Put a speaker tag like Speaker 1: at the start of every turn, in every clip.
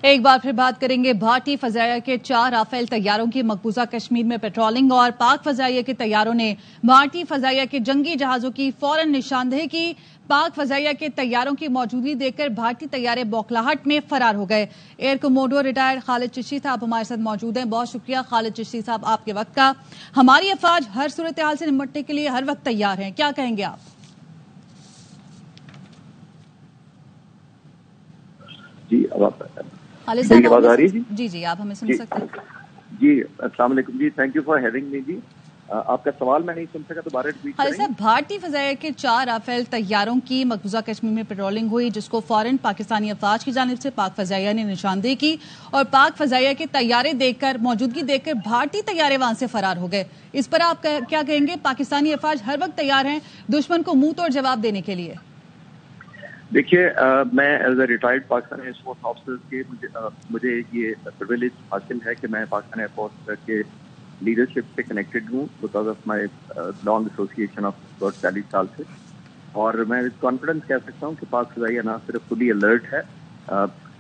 Speaker 1: ایک بار پھر بات کریں گے بھارتی فضائیہ کے 4 رافیل طیاروں کی مقبوضہ کشمیر میں پیٹرولنگ اور پاک فضائیہ کے طیاروں نے بھارتی فضائیہ کے جنگی جہازوں کی فوراً نشاندہی کی۔ پاک فضائیہ کے طیاروں کی موجودگی دیکھ کر بھارتی طیارے بوکھلاہٹ میں فرار ہو گئے۔ ایئر کوموڈور ریٹائرڈ خالد چشتی صاحب ہمارے ساتھ موجود ہیں۔ بہت شکریہ خالد چشتی صاحب آپ کے وقت کا۔ ہماری افواج ہر صورتحال سے نمٹنے کے لیے ہر وقت تیار ہیں، کیا کہیں گے آپ؟
Speaker 2: جی
Speaker 1: خالد
Speaker 2: میری آواز
Speaker 1: صاحب
Speaker 2: آ رہی ہے؟
Speaker 1: جی آپ ہمیں سن سکتے ہیں؟
Speaker 2: جی السلام علیکم جی، thank you for having me جی۔ آپ کا سوال میں نہیں سن سکا، دوبارہ ریپیٹ
Speaker 1: خالد
Speaker 2: کریں
Speaker 1: صاحب، بھارتی فضائیہ کے 4 رافیل طیاروں کی مقبوضہ کشمیر میں پیٹرولنگ ہوئی، جس کو فوراً پاکستانی افواج کی جانب سے پاک فضائیہ نے نشاندہی کی اور پاک فضائیہ کے طیارے دیکھ کر، موجودگی دیکھ کر بھارتی طیارے وہاں سے فرار ہو گئے۔ اس پر آپ کیا کہیں گے؟ پاکستانی افواج ہر وقت تیار ہیں دشمن کو منہ توڑ جواب دینے کے لیے۔
Speaker 2: دیکھیے، میں as a retired Pakistani air force officer کے مجھے یہ پرویلیج حاصل ہے کہ میں پاکستان ایئر فورس کے لیڈرشپ سے کنیکٹڈ ہوں because of my long association of 40 سال سے، اور میں کانفیڈنس کہہ سکتا ہوں کہ پاک فضائیہ نہ صرف فلی الرٹ ہے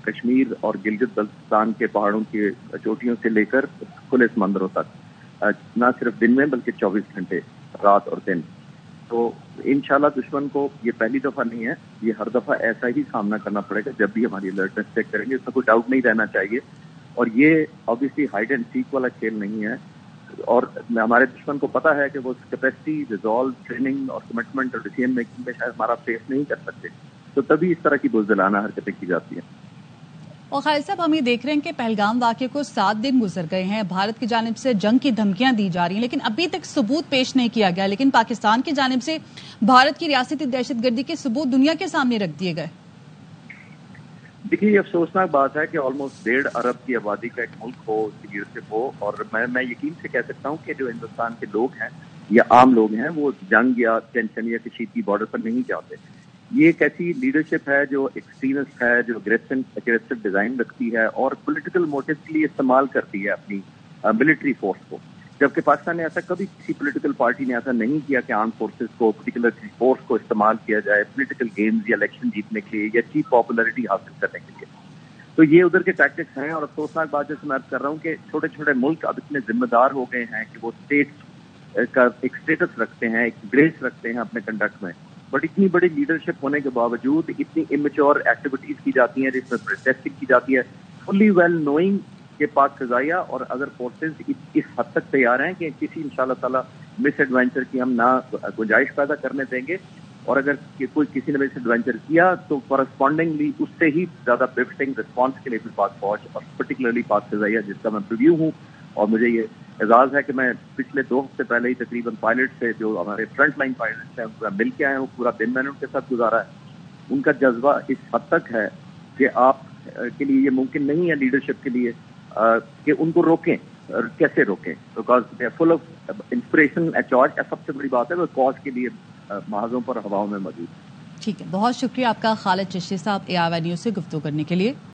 Speaker 2: کشمیر اور گلگت بلتستان کے پہاڑوں کی چوٹیوں سے لے کر کھلے سمندروں تک، نہ صرف دن میں بلکہ 24 گھنٹے رات اور دن۔ تو انشاءاللہ دشمن کو یہ پہلی دفعہ نہیں ہے، یہ ہر دفعہ ایسا ہی سامنا کرنا پڑے گا جب بھی ہماری الرٹنس چیک کریں گے، اس میں کوئی ڈاؤٹ نہیں رہنا چاہیے۔ اور یہ آبویسلی ہائیڈ اینڈ سیک والا کھیل نہیں ہے، اور ہمارے دشمن کو پتا ہے کہ وہ کیپیسٹی، ریزالو، ٹریننگ اور کمٹمنٹ اور ڈیسیژن میکنگ میں شاید ہمارا فیس نہیں کر سکتے، تو تبھی اس طرح کی بزدلانہ حرکتیں کی جاتی ہیں۔
Speaker 1: اور خالد صاحب، ہم یہ دیکھ رہے ہیں کہ پہلگام واقعے کو 7 دن گزر گئے ہیں، بھارت کی جانب سے جنگ کی دھمکیاں دی جا رہی ہیں، لیکن ابھی تک ثبوت پیش نہیں کیا گیا، لیکن پاکستان کی جانب سے بھارت کی ریاستی دہشت گردی کے ثبوت دنیا کے سامنے رکھ دیے گئے۔
Speaker 2: دیکھیے، یہ افسوسناک بات ہے کہ آلموسٹ 1.5 ارب کی آبادی کا ایک ملک ہو، اس کی لیڈرشپ ہو، اور میں یقین سے کہہ سکتا ہوں کہ جو ہندوستان کے لوگ ہیں یا عام لوگ ہیں وہ جنگ یا ٹینشن یا کشیدگی بارڈر پر نہیں چاہتے۔ یہ ایک ایسی لیڈرشپ ہے جو ایکسٹریمسٹ ہے، جو اگریسو ڈیزائن رکھتی ہے اور پولیٹیکل موٹیوز کے لیے استعمال کرتی ہے اپنی ملٹری فورس کو، جبکہ پاکستان نے ایسا کبھی کسی پولیٹیکل پارٹی نے ایسا نہیں کیا کہ آرم فورسز کو، پرٹیکولر فورس کو استعمال کیا جائے پولیٹیکل گیمز یا الیکشن جیتنے کے لیے یا چیپ پاپولرٹی حاصل کرنے کے لیے۔ تو یہ ادھر کے ٹیکٹکس ہیں، اور افسوسناک بات جیسے میں عرض کر رہا ہوں کہ چھوٹے چھوٹے ملک اب اتنے ذمہ دار ہو گئے ہیں کہ وہ اسٹیٹس کا ایک اسٹیٹس رکھتے ہیں، ایک گریس رکھتے ہیں اپنے کنڈکٹ میں، بٹ اتنی بڑی لیڈرشپ ہونے کے باوجود اتنی امیچور ایکٹیویٹیز کی جاتی ہیں جس میں پروٹیسٹنگ کی جاتی ہے، فلی ویل نوئنگ کہ پاک فضائیہ اور ادر فورسز اس حد تک تیار ہیں کہ کسی انشاءاللہ تعالی مس ایڈوینچر کی ہم نہ گنجائش پیدا کرنے دیں گے، اور اگر کوئی کسی نے مس ایڈوینچر کیا تو کورسپونڈنگلی اس سے ہی زیادہ بفٹنگ رسپانس کے لیے بھی پاک فوج اور پرٹیکولرلی پاک فضائیہ، جس کا میں پریویو ہوں، اور مجھے یہ اعزاز ہے کہ میں پچھلے 2 ہفتے پہلے ہی تقریباً پائلٹ سے، جو ہمارے فرنٹ لائن پائلٹس ہیں، ان کو مل کے آئے ہوں، پورا دن میں نے ان کے ساتھ گزارا ہے۔ ان کا جذبہ اس حد تک ہے کہ آپ کے لیے یہ ممکن نہیں ہے لیڈرشپ کے لیے کہ ان کو روکیں، کیسے روکیں، because they are full of inspiration and charge. سب سے بڑی بات ہے وہ کاز کے لیے محاذوں پر ہواؤں میں موجود ہے۔
Speaker 1: ٹھیک ہے، بہت شکریہ آپ کا خالد چشتی صاحب، ARY نیوز سے گفتگو کرنے کے لیے۔